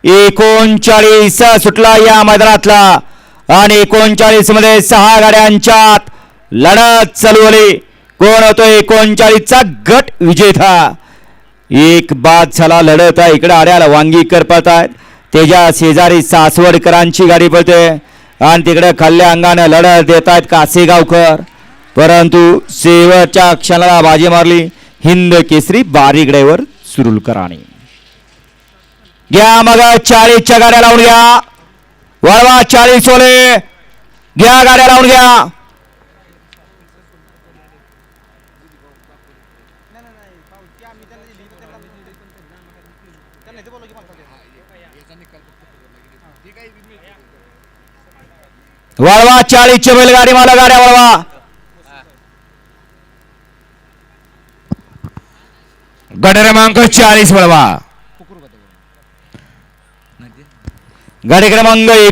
39 सुटला या मैदानातला आणि 39 मध्ये 6 गाड्यांच्यात लढत चालू झाली. कोण होतो 39 चा गट विजेता. एक बाद झाला लढत आहे. इकडे आड्याला वांगीकर पळतायत, त्याच्या शेजारी सासवडकरांची गाडी पळते आणि तिकडे खाल्ल्या अंगाने लढत देत आहेत कासेगावकर. परंतु शेवटच्या क्षणाला बाजी मारली हिंद केसरी बारीक ड्रायव्हर सुरुलकरांनी. घ्या मग 40च्या गाड्या लावून घ्या. वळवा 40 ओले घ्या, गाड्या लावून घ्या. वळवा 40चे बैलगाडी मला गाड्या वळवा. गट क्रमांक 40 वळवा. गाडी क्रमांक